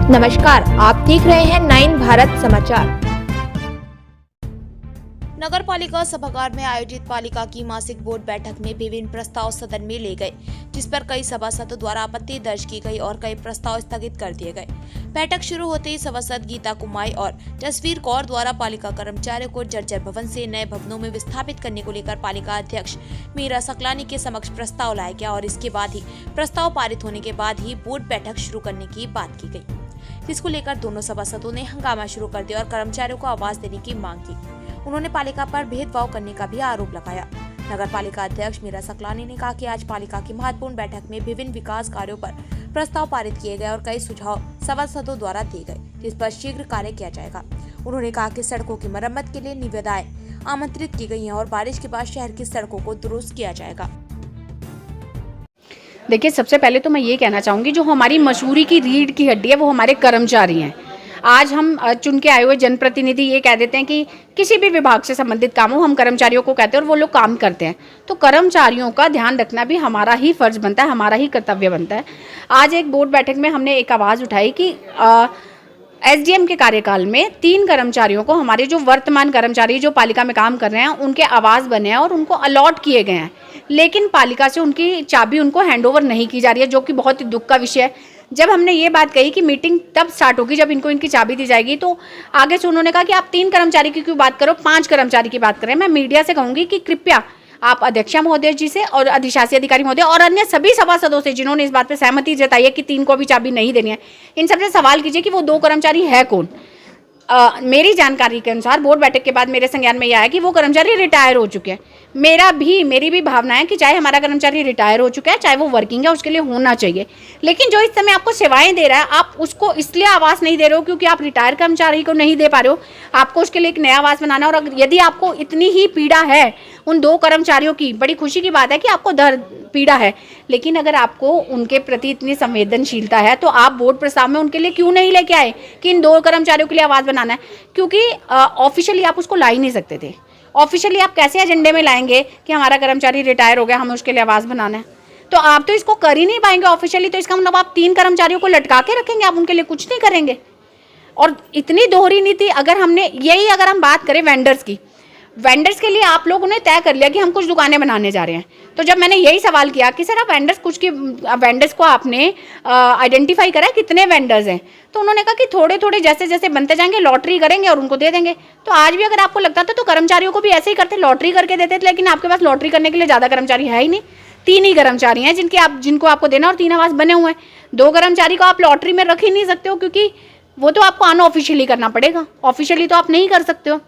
नमस्कार, आप देख रहे हैं 9 भारत समाचार। नगर पालिका सभागार में आयोजित पालिका की मासिक बोर्ड बैठक में विभिन्न प्रस्ताव सदन में ले गए, जिस पर कई सभासदों द्वारा आपत्ति दर्ज की गई और कई प्रस्ताव स्थगित कर दिए गए। बैठक शुरू होते ही सभासद गीता कुमाई और जसवीर कौर द्वारा पालिका कर्मचारियों को जर्जर भवन से नए भवनों में विस्थापित करने को लेकर पालिका अध्यक्ष मीरा सकलानी के समक्ष प्रस्ताव लाया गया और इसके बाद ही प्रस्ताव पारित होने के बाद ही बोर्ड बैठक शुरू करने की बात की गई, जिसको लेकर दोनों सभासदों ने हंगामा शुरू कर दिया और कर्मचारियों को आवाज देने की मांग की। उन्होंने पालिका पर भेदभाव करने का भी आरोप लगाया। नगर पालिका अध्यक्ष मीरा सकलानी ने कहा कि आज पालिका की महत्वपूर्ण बैठक में विभिन्न विकास कार्यों पर प्रस्ताव पारित किए गए और कई सुझाव सभासदों द्वारा दिए गए, जिस पर शीघ्र कार्य किया जाएगा। उन्होंने कहा कि सड़कों की मरम्मत के लिए निविदाएं आमंत्रित की गई हैं और बारिश के बाद शहर की सड़कों को दुरुस्त किया जाएगा। देखिए, सबसे पहले तो मैं ये कहना चाहूँगी, जो हमारी मसूरी की रीढ़ की हड्डी है वो हमारे कर्मचारी हैं। आज हम चुन के आए हुए जनप्रतिनिधि ये कह देते हैं कि किसी भी विभाग से संबंधित काम हो, हम कर्मचारियों को कहते हैं और वो लोग काम करते हैं। तो कर्मचारियों का ध्यान रखना भी हमारा ही फर्ज बनता है, हमारा ही कर्तव्य बनता है। आज एक बोर्ड बैठक में हमने एक आवाज़ उठाई कि एसडीएम के कार्यकाल में 3 कर्मचारियों को, हमारे जो वर्तमान कर्मचारी जो पालिका में काम कर रहे हैं, उनके आवास बने हैं और उनको अलॉट किए गए हैं, लेकिन पालिका से उनकी चाबी उनको हैंडओवर नहीं की जा रही है, जो कि बहुत ही दुख का विषय है। जब हमने ये बात कही कि मीटिंग तब स्टार्ट होगी जब इनको इनकी चाबी दी जाएगी, तो आगे से उन्होंने कहा कि आप 3 कर्मचारी की क्यों बात करो, 5 कर्मचारी की बात करें। मैं मीडिया से कहूँगी कि कृपया आप अध्यक्षा महोदय जी से और अधिशासी अधिकारी महोदय और अन्य सभी सभासदों से जिन्होंने इस बात पे सहमति जताई है कि 3 को भी चाबी नहीं देनी है, इन सबसे सवाल कीजिए कि वो 2 कर्मचारी है कौन। मेरी जानकारी के अनुसार बोर्ड बैठक के बाद मेरे संज्ञान में यह आया कि वो कर्मचारी रिटायर हो चुके हैं। मेरी भी भावना है कि चाहे हमारा कर्मचारी रिटायर हो चुका है, चाहे वो वर्किंग है, उसके लिए होना चाहिए, लेकिन जो इस समय आपको सेवाएं दे रहा है, आप उसको इसलिए आवास नहीं दे रहे हो क्योंकि आप रिटायर कर्मचारी को नहीं दे पा रहे हो। आपको उसके लिए एक नया आवास बनाना, और यदि आपको इतनी ही पीड़ा है उन 2 कर्मचारियों की, बड़ी खुशी की बात है कि आपको दर्द पीड़ा है, लेकिन अगर आपको उनके प्रति इतनी संवेदनशीलता है तो आप बोर्ड प्रस्ताव में उनके लिए क्यों नहीं लेके आए कि इन 2 कर्मचारियों के लिए आवास बनाना है। क्योंकि ऑफिशियली आप उसको ला ही नहीं सकते थे। ऑफिशियली आप कैसे एजेंडे में लाएंगे कि हमारा कर्मचारी रिटायर हो गया, हमें उसके लिए आवास बनाना है, तो आप तो इसको कर ही नहीं पाएंगे ऑफिशियली। तो इसका मतलब आप 3 कर्मचारियों को लटका के रखेंगे, आप उनके लिए कुछ नहीं करेंगे। और इतनी दोहरी नीति, अगर हम बात करें वेंडर्स के लिए आप लोगों ने तय कर लिया कि हम कुछ दुकानें बनाने जा रहे हैं। तो जब मैंने यही सवाल किया कि सर आप वेंडर्स को आपने आइडेंटिफाई करा कितने वेंडर्स हैं, तो उन्होंने कहा कि थोड़े थोड़े जैसे जैसे बनते जाएंगे लॉटरी करेंगे और उनको दे देंगे। तो आज भी अगर आपको लगता था तो कर्मचारियों को भी ऐसे ही करते, लॉटरी करके देते थे, लेकिन आपके पास लॉटरी करने के लिए ज़्यादा कर्मचारी है ही नहीं। 3 ही कर्मचारी हैं जिनको आपको देना, और 3 आवास बने हुए हैं। 2 कर्मचारी को आप लॉटरी में रख ही नहीं सकते हो, क्योंकि वो तो आपको अनऑफिशियली करना पड़ेगा, ऑफिशियली तो आप नहीं कर सकते हो।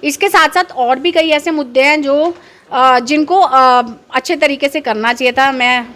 इसके साथ साथ और भी कई ऐसे मुद्दे हैं जिनको अच्छे तरीके से करना चाहिए था। मैं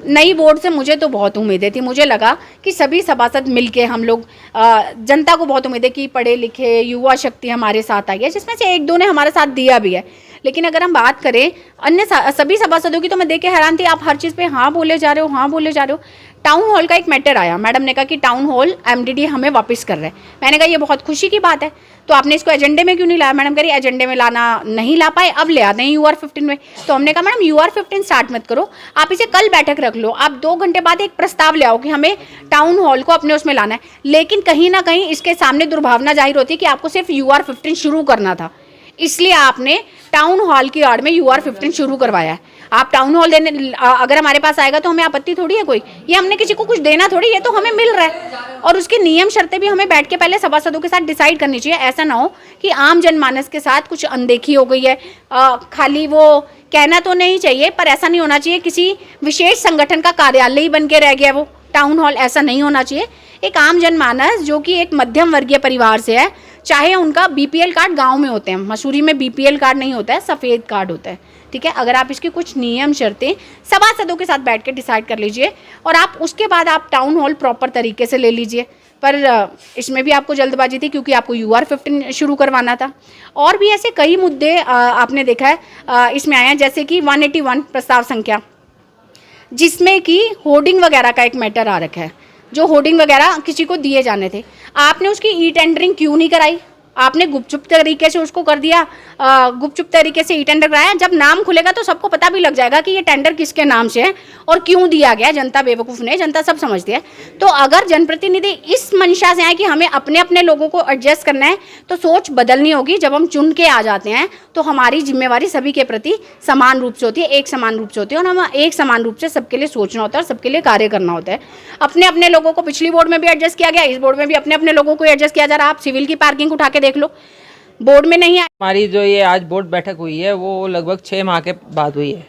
नई बोर्ड से मुझे तो बहुत उम्मीदें थी। मुझे लगा कि सभी सभासद मिलके हम लोग, जनता को बहुत उम्मीद है कि पढ़े लिखे युवा शक्ति हमारे साथ आई है, जिसमें से 1-2 ने हमारा साथ दिया भी है। लेकिन अगर हम बात करें अन्य सभी सभासदों की, तो मैं देख के हैरान थी, आप हर चीज़ पे हाँ बोले जा रहे हो। टाउन हॉल का एक मैटर आया, मैडम ने कहा कि टाउन हॉल एमडीडी हमें वापस कर रहे हैं। मैंने कहा ये बहुत खुशी की बात है, तो आपने इसको एजेंडे में क्यों नहीं लाया। मैडम कह रही एजेंडे में नहीं ला पाए, अब ले आते हैं UR-15 में। तो हमने कहा मैडम UR-15 स्टार्ट मत करो, आप इसे कल बैठक रख लो, आप 2 घंटे बाद एक प्रस्ताव ले आओ कि हमें टाउन हॉल को अपने उसमें लाना है। लेकिन कहीं ना कहीं इसके सामने दुर्भावना जाहिर होती है कि आपको सिर्फ UR-15 शुरू करना था, इसलिए आपने टाउन हॉल की आड़ में UR-15 शुरू करवाया है। आप टाउन हॉल देने अगर हमारे पास आएगा तो हमें आपत्ति थोड़ी है कोई, ये हमने किसी को कुछ देना थोड़ी, ये तो हमें मिल रहा है। और उसके नियम शर्तें भी हमें बैठ के पहले सभासदों के साथ डिसाइड करनी चाहिए। ऐसा ना हो कि आम जनमानस के साथ कुछ अनदेखी हो गई है। खाली वो कहना तो नहीं चाहिए, पर ऐसा नहीं होना चाहिए किसी विशेष संगठन का कार्यालय ही बन के रह गया वो टाउन हॉल, ऐसा नहीं होना चाहिए। एक आम जनमानस जो कि एक मध्यम वर्गीय परिवार से है, चाहे उनका BPL कार्ड गांव में होते हैं, मसूरी में BPL कार्ड नहीं होता है, सफ़ेद कार्ड होता है, ठीक है। अगर आप इसके कुछ नियम शर्तें सभासदों के साथ बैठ के डिसाइड कर लीजिए और आप उसके बाद आप टाउन हॉल प्रॉपर तरीके से ले लीजिए। पर इसमें भी आपको जल्दबाजी थी क्योंकि आपको UR-15 शुरू करवाना था। और भी ऐसे कई मुद्दे आपने देखा है इसमें आए हैं, जैसे कि 181 प्रस्ताव संख्या, जिसमें कि होर्डिंग वगैरह का एक मैटर आ रखा है। जो होर्डिंग वगैरह किसी को दिए जाने थे, आपने उसकी ई टेंडरिंग क्यों नहीं कराई। आपने गुपचुप तरीके से उसको कर दिया, गुपचुप तरीके से ई टेंडर कराया। जब नाम खुलेगा तो सबको पता भी लग जाएगा कि ये टेंडर किसके नाम से है और क्यों दिया गया। जनता बेवकूफ़ नहीं, जनता सब समझती है। तो अगर जनप्रतिनिधि इस मंशा से आए कि हमें अपने अपने लोगों को एडजस्ट करना है, तो सोच बदलनी होगी। जब हम चुन के आ जाते हैं तो हमारी जिम्मेवारी सभी के प्रति समान रूप से होती है, एक समान रूप से होती है, और हम एक समान रूप से सबके लिए सोचना होता है और सबके लिए कार्य करना होता है। अपने अपने लोगों को पिछली बोर्ड में भी एडजस्ट किया गया, इस बोर्ड में भी अपने अपने लोगों को एडजस्ट किया जा रहा है। आप सिविल की पार्किंग उठा के देख लो, बोर्ड में नहीं है। हमारी जो ये आज बोर्ड बैठक हुई है वो लगभग 6 माह के बाद हुई है,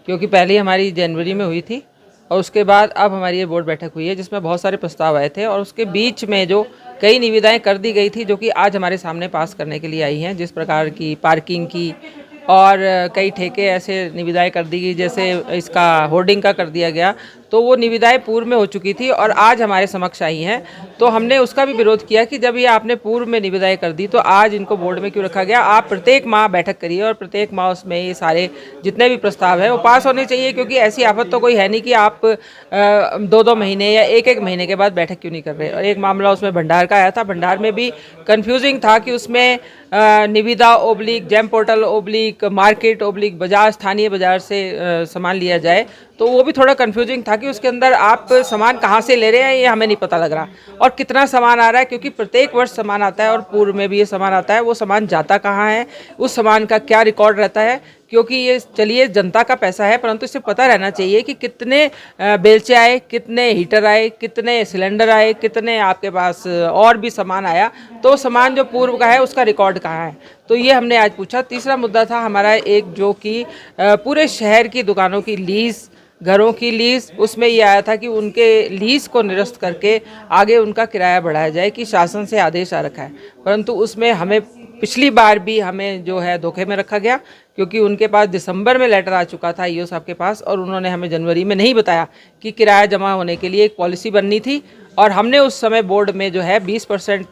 क्योंकि पहली हमारी जनवरी में हुई थी और उसके बाद अब हमारी ये बोर्ड बैठक हुई है, जिसमें बहुत सारे प्रस्ताव आए थे और उसके बीच में जो कई निविदाएं कर दी गई थी जो कि आज हमारे सामने पास करने के लिए आई हैं। जिस प्रकार की पार्किंग की और कई ठेके ऐसे निविदाएं कर दी गई, जैसे इसका होर्डिंग का कर दिया गया, तो वो निविदाएं पूर्व में हो चुकी थी और आज हमारे समक्ष आई हैं। तो हमने उसका भी विरोध किया कि जब ये आपने पूर्व में निविदाएं कर दी तो आज इनको बोर्ड में क्यों रखा गया। आप प्रत्येक माह बैठक करिए और प्रत्येक माह उसमें ये सारे जितने भी प्रस्ताव है वो पास होने चाहिए, क्योंकि ऐसी आफत तो कोई है नहीं कि आप 2-2 महीने या 1-1 महीने के बाद बैठक क्यों नहीं कर रहे। और एक मामला उसमें भंडार का आया था, भंडार में भी कन्फ्यूजिंग था कि उसमें निविदा oblique GeM portal oblique market oblique बाजार स्थानीय बाजार से सामान लिया जाए, तो वो भी थोड़ा कंफ्यूजिंग था कि उसके अंदर आप सामान कहाँ से ले रहे हैं ये हमें नहीं पता लग रहा और कितना सामान आ रहा है, क्योंकि प्रत्येक वर्ष सामान आता है और पूर्व में भी ये सामान आता है। वो सामान जाता कहाँ है, उस सामान का क्या रिकॉर्ड रहता है, क्योंकि ये चलिए जनता का पैसा है, परंतु इसे पता रहना चाहिए कि कितने बेलचे आए, कितने हीटर आए, कितने सिलेंडर आए, कितने आपके पास और भी सामान आया, तो सामान जो पूर्व का है उसका रिकॉर्ड कहाँ है। तो ये हमने आज पूछा। तीसरा मुद्दा था हमारा एक, जो कि पूरे शहर की दुकानों की लीज, घरों की लीज, उसमें ये आया था कि उनके लीज को निरस्त करके आगे उनका किराया बढ़ाया जाए, कि शासन से आदेश आ रखा है, परंतु उसमें हमें पिछली बार भी हमें जो है धोखे में रखा गया, क्योंकि उनके पास दिसंबर में लेटर आ चुका था ईओ साहब के पास और उन्होंने हमें जनवरी में नहीं बताया कि किराया जमा होने के लिए एक पॉलिसी बननी थी। और हमने उस समय बोर्ड में जो है 20%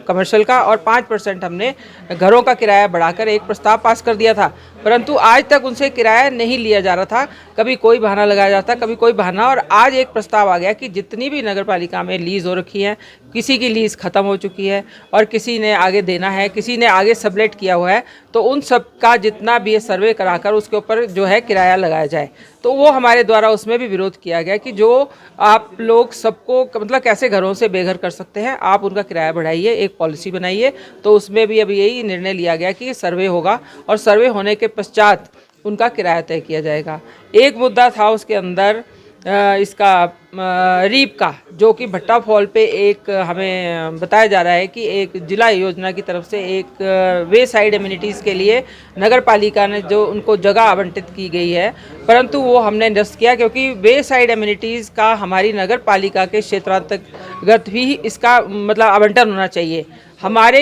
कमर्शियल का और 5% हमने घरों का किराया बढ़ाकर एक प्रस्ताव पास कर दिया था, परंतु आज तक उनसे किराया नहीं लिया जा रहा था। कभी कोई बहाना लगाया जाता, कभी कोई बहाना, और आज एक प्रस्ताव आ गया कि जितनी भी नगर पालिका में लीज़ हो रखी है, किसी की लीज़ ख़त्म हो चुकी है और किसी ने आगे देना है, किसी ने आगे सबलेट किया हुआ है, तो उन सब का जितना भी ये सर्वे कराकर उसके ऊपर जो है किराया लगाया जाए। तो वो हमारे द्वारा उसमें भी विरोध किया गया कि जो आप लोग सबको मतलब कैसे घरों से बेघर कर सकते हैं, आप उनका किराया बढ़ाइए, एक पॉलिसी बनाइए। तो उसमें भी अभी यही निर्णय लिया गया कि सर्वे होगा और सर्वे होने के पश्चात उनका किराया तय किया जाएगा। एक मुद्दा था उसके अंदर इसका रीप का, जो कि भट्टा फॉल पे एक हमें बताया जा रहा है कि एक जिला योजना की तरफ से एक वे साइड एमिनिटीज़ के लिए नगर पालिका ने जो उनको जगह आवंटित की गई है, परंतु वो हमने निरस्त किया, क्योंकि वे साइड एमिनिटीज़ का हमारी नगर पालिका के क्षेत्रांतर्गत भी इसका मतलब आवंटन होना चाहिए। हमारे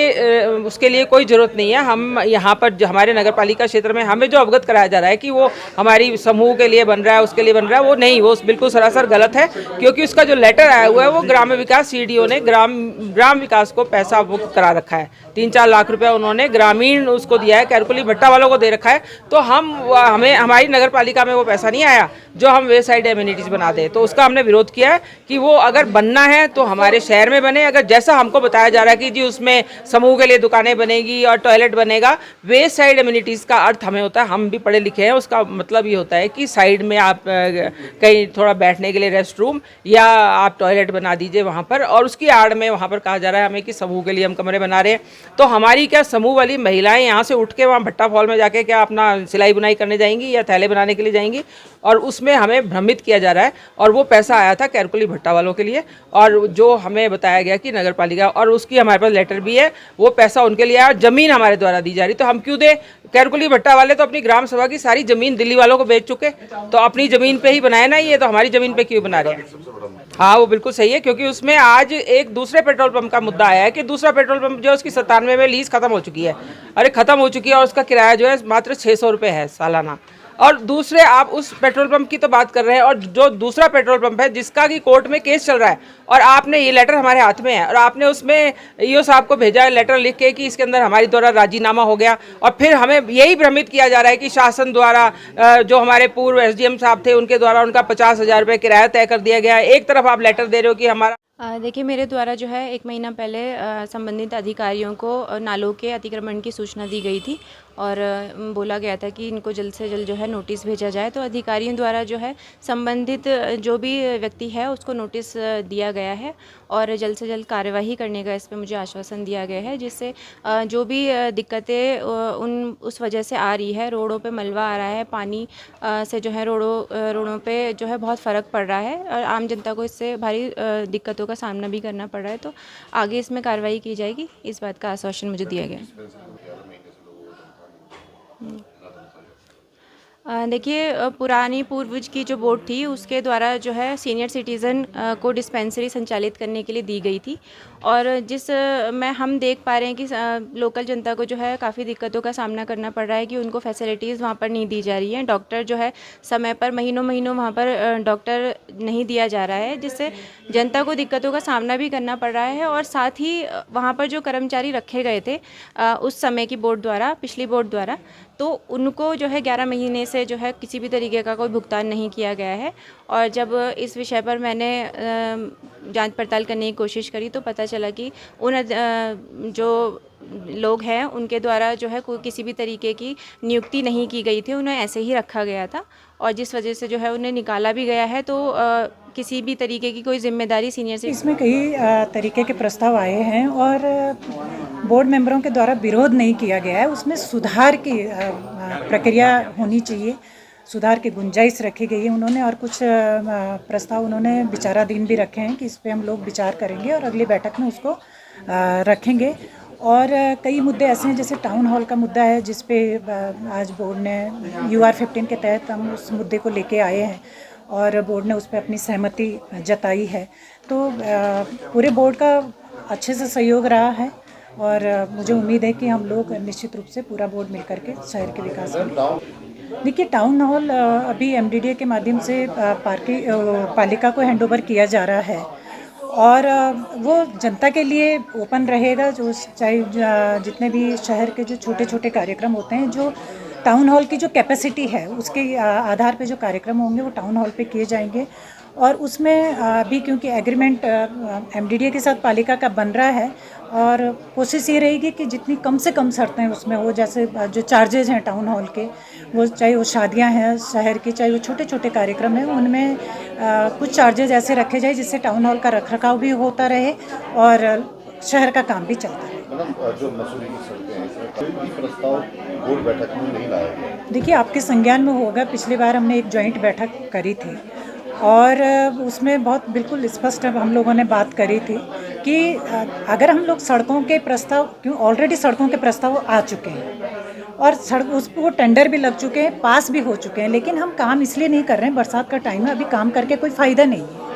उसके लिए कोई ज़रूरत नहीं है। हम यहाँ पर जो हमारे नगर पालिका क्षेत्र में हमें जो अवगत कराया जा रहा है कि वो हमारी समूह के लिए बन रहा है, उसके लिए बन रहा है, वो नहीं, वो बिल्कुल सरासर गलत है, क्योंकि उसका जो लेटर आया हुआ है वो ग्राम्य विकास सीडीओ ने ग्राम विकास को पैसा मुक्त करा रखा है। 3-4 लाख रुपया उन्होंने ग्रामीण उसको दिया है, कैरकुली भट्टा वालों को दे रखा है। तो हमें हमारी नगर पालिका में वो पैसा नहीं आया जो हम वे साइड एमिनिटीज़ बना दें। तो उसका हमने विरोध किया है कि वो अगर बनना है तो हमारे शहर में बने। अगर जैसा हमको बताया जा रहा है कि जी उसमें समूह के लिए दुकानें बनेगी और टॉयलेट बनेगा, वे साइड एमिनिटीज़ का अर्थ हमें होता है, हम भी पढ़े लिखे हैं, उसका मतलब ये होता है कि साइड में आप कहीं थोड़ा बैठने के लिए रेस्ट रूम या आप टॉयलेट बना दीजिए वहाँ पर, और उसकी आड़ में वहाँ पर कहा जा रहा है हमें कि समूह के लिए हम कमरे बना रहे हैं। तो हमारी क्या समूह वाली महिलाएं यहाँ से उठ के वहाँ भट्टा फॉल में जाके क्या अपना सिलाई बुनाई करने जाएंगी या थैले बनाने के लिए जाएंगी? और उसमें हमें भ्रमित किया जा रहा है। और वो पैसा आया था कैरकुली भट्टा वालों के लिए, और जो हमें बताया गया कि नगर पालिका, और उसकी हमारे पास लेटर भी है, वो पैसा उनके लिए आया, जमीन हमारे द्वारा दी जा रही, तो हम क्यों दें? कैरकुली भट्टा वाले तो अपनी ग्राम सभा की सारी जमीन दिल्ली वालों को बेच चुके, तो अपनी जमीन पे ही बनाए ना, ये तो हमारी जमीन पे क्यों बना रहे हैं? हाँ, वो बिल्कुल सही है, क्योंकि उसमें आज एक दूसरे पेट्रोल पंप का मुद्दा आया है कि दूसरा पेट्रोल पंप जो है उसकी 97 में लीज खत्म हो चुकी है। अरे खत्म हो चुकी है और उसका किराया जो है मात्र 600 रुपये है सालाना। और दूसरे आप उस पेट्रोल पंप की तो बात कर रहे हैं, और जो दूसरा पेट्रोल पंप है जिसका कि कोर्ट में केस चल रहा है, और आपने ये लेटर हमारे हाथ में है और आपने उसमें ईओ साहब को भेजा है लेटर लिख के कि इसके अंदर हमारी द्वारा राजीनामा हो गया, और फिर हमें यही भ्रमित किया जा रहा है कि शासन द्वारा जो हमारे पूर्व एसडीएम साहब थे उनके द्वारा उनका 50,000 रुपये किराया तय कर दिया गया है। एक तरफ आप लेटर दे रहे हो कि हमारा देखिए, मेरे द्वारा जो है 1 महीना पहले संबंधित अधिकारियों को नालों के अतिक्रमण की सूचना दी गई थी और बोला गया था कि इनको जल्द से जल्द जो है नोटिस भेजा जाए। तो अधिकारियों द्वारा जो है संबंधित जो भी व्यक्ति है उसको नोटिस दिया गया है और जल्द से जल्द कार्यवाही करने का इस पे मुझे आश्वासन दिया गया है, जिससे जो भी दिक्कतें उस वजह से आ रही है, रोडों पे मलबा आ रहा है, पानी से जो है रोडों पे जो है बहुत फ़र्क पड़ रहा है और आम जनता को इससे भारी दिक्कतों का सामना भी करना पड़ रहा है। तो आगे इसमें कार्रवाई की जाएगी, इस बात का आश्वासन मुझे दिया गया। देखिए, पुरानी पूर्वज की जो बोर्ड थी उसके द्वारा जो है सीनियर सिटीज़न को डिस्पेंसरी संचालित करने के लिए दी गई थी और जिस में हम देख पा रहे हैं कि लोकल जनता को जो है काफ़ी दिक्कतों का सामना करना पड़ रहा है कि उनको फैसिलिटीज़ वहाँ पर नहीं दी जा रही हैं। डॉक्टर जो है समय पर महीनों वहाँ पर डॉक्टर नहीं दिया जा रहा है, जिससे जनता को दिक्कतों का सामना भी करना पड़ रहा है और साथ ही वहाँ पर जो कर्मचारी रखे गए थे उस समय की बोर्ड द्वारा, पिछली बोर्ड द्वारा, तो उनको जो है 11 महीने से जो है किसी भी तरीके का कोई भुगतान नहीं किया गया है। और जब इस विषय पर मैंने जांच पड़ताल करने की कोशिश करी तो पता चला कि उन जो लोग हैं उनके द्वारा जो है कोई किसी भी तरीके की नियुक्ति नहीं की गई थी, उन्हें ऐसे ही रखा गया था और जिस वजह से जो है उन्हें निकाला भी गया है। तो किसी भी तरीके की कोई जिम्मेदारी सीनियर से इसमें कई तरीके के प्रस्ताव आए हैं और बोर्ड मेंबरों के द्वारा विरोध नहीं किया गया है। उसमें सुधार की प्रक्रिया होनी चाहिए, सुधार की गुंजाइश रखी गई है उन्होंने और कुछ प्रस्ताव उन्होंने विचाराधीन भी रखे हैं कि इस पर हम लोग विचार करेंगे और अगली बैठक में उसको रखेंगे। और कई मुद्दे ऐसे हैं जैसे टाउन हॉल का मुद्दा है जिस पे आज बोर्ड ने UR 15 के तहत हम उस मुद्दे को लेके आए हैं और बोर्ड ने उस पर अपनी सहमति जताई है। तो पूरे बोर्ड का अच्छे से सहयोग रहा है और मुझे उम्मीद है कि हम लोग निश्चित रूप से पूरा बोर्ड मिलकर के शहर के विकास में। देखिए, टाउन हॉल अभी MDDA के माध्यम से पालिका को हैंडओवर किया जा रहा है और वो जनता के लिए ओपन रहेगा। जो चाहे जितने भी शहर के जो छोटे छोटे कार्यक्रम होते हैं, जो टाउन हॉल की जो कैपेसिटी है उसके आधार पे जो कार्यक्रम होंगे वो टाउन हॉल पे किए जाएंगे। और उसमें अभी क्योंकि एग्रीमेंट MDDA के साथ पालिका का बन रहा है और कोशिश ये रहेगी कि जितनी कम से कम शर्तें उसमें हो, जैसे जो चार्जेज हैं टाउन हॉल के, वो चाहे वो शादियां हैं शहर की, चाहे वो छोटे छोटे कार्यक्रम हैं, उनमें कुछ चार्जेज ऐसे रखे जाए जिससे टाउन हॉल का रखरखाव भी होता रहे और शहर का काम भी चलता रहे। जो मसूरी की सड़कें हैं इसमें कोई भी प्रस्ताव बोर्ड बैठक में नहीं लाया गया। देखिए, आपके संज्ञान में होगा, पिछली बार हमने एक जॉइंट बैठक करी थी और उसमें बहुत बिल्कुल स्पष्ट हम लोगों ने बात करी थी कि अगर हम लोग सड़कों के प्रस्ताव, क्यों ऑलरेडी सड़कों के प्रस्ताव आ चुके हैं और सड़क उस पर वो टेंडर भी लग चुके हैं, पास भी हो चुके हैं, लेकिन हम काम इसलिए नहीं कर रहे हैं, बरसात का टाइम है, अभी काम करके कोई फ़ायदा नहीं है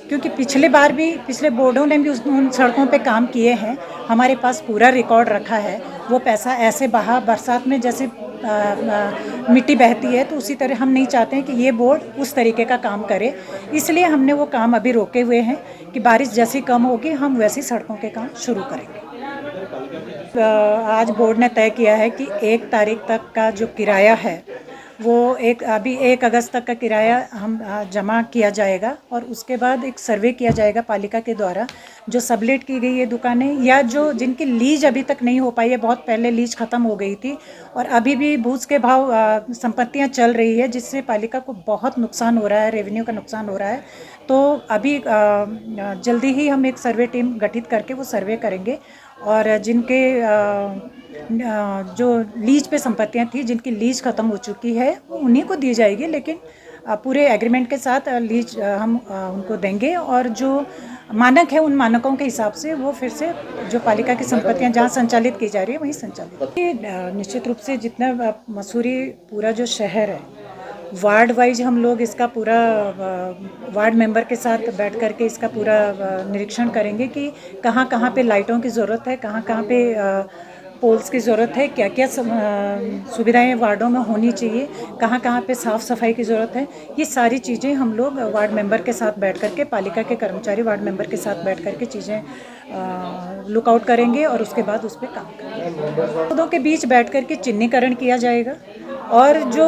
क्योंकि पिछले बार भी पिछले बोर्डों ने भी उन सड़कों पे काम किए हैं। हमारे पास पूरा रिकॉर्ड रखा है। वो पैसा ऐसे बहा, बरसात में जैसे मिट्टी बहती है तो उसी तरह हम नहीं चाहते हैं कि ये बोर्ड उस तरीके का काम करे, इसलिए हमने वो काम अभी रोके हुए हैं कि बारिश जैसी कम होगी हम वैसी सड़कों के काम शुरू करेंगे। आज बोर्ड ने तय किया है कि 1 तारीख तक का जो किराया है वो अभी 1 अगस्त तक का किराया हम जमा किया जाएगा और उसके बाद एक सर्वे किया जाएगा पालिका के द्वारा, जो सबलेट की गई है दुकानें या जो जिनकी लीज अभी तक नहीं हो पाई है, बहुत पहले लीज ख़त्म हो गई थी और अभी भी भूस के भाव संपत्तियां चल रही है जिससे पालिका को बहुत नुकसान हो रहा है, रेवेन्यू का नुकसान हो रहा है। तो अभी जल्दी ही हम एक सर्वे टीम गठित करके वो सर्वे करेंगे और जिनके जो लीज पे संपत्तियां थी, जिनकी लीज ख़त्म हो चुकी है, वो उन्हीं को दी जाएगी, लेकिन पूरे एग्रीमेंट के साथ लीज हम उनको देंगे और जो मानक है उन मानकों के हिसाब से वो फिर से जो पालिका की संपत्तियां जहां संचालित की जा रही है वहीं संचालित। निश्चित रूप से जितना मसूरी पूरा जो शहर है, वार्ड वाइज हम लोग इसका पूरा वार्ड मेंबर के साथ बैठ करके इसका पूरा निरीक्षण करेंगे कि कहाँ कहाँ पे लाइटों की ज़रूरत है, कहाँ कहाँ पे पोल्स की ज़रूरत है, क्या क्या सुविधाएं वार्डों में होनी चाहिए, कहाँ कहाँ पे साफ़ सफाई की ज़रूरत है। ये सारी चीज़ें हम लोग वार्ड मेंबर के साथ बैठ करके, पालिका के कर्मचारी वार्ड मेंबर के साथ बैठ करके चीज़ें लुकआउट करेंगे और उसके बाद उस पर काम करेंगे। पौधों के बीच बैठ करके चिन्हीकरण किया जाएगा और जो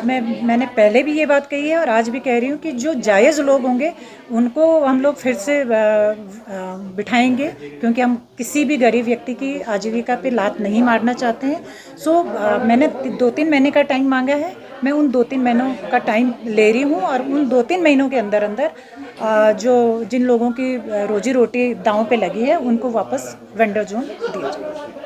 मैंने पहले भी ये बात कही है और आज भी कह रही हूँ कि जो जायज़ लोग होंगे उनको हम लोग फिर से बिठाएंगे, क्योंकि हम किसी भी गरीब व्यक्ति की आजीविका पे लात नहीं मारना चाहते हैं। सो मैंने 2-3 महीने का टाइम मांगा है, मैं उन 2-3 महीनों का टाइम ले रही हूँ और उन 2-3 महीनों के अंदर जो जिन लोगों की रोजी रोटी दांव पे लगी है उनको वापस वेंडर जोन दिया जाए।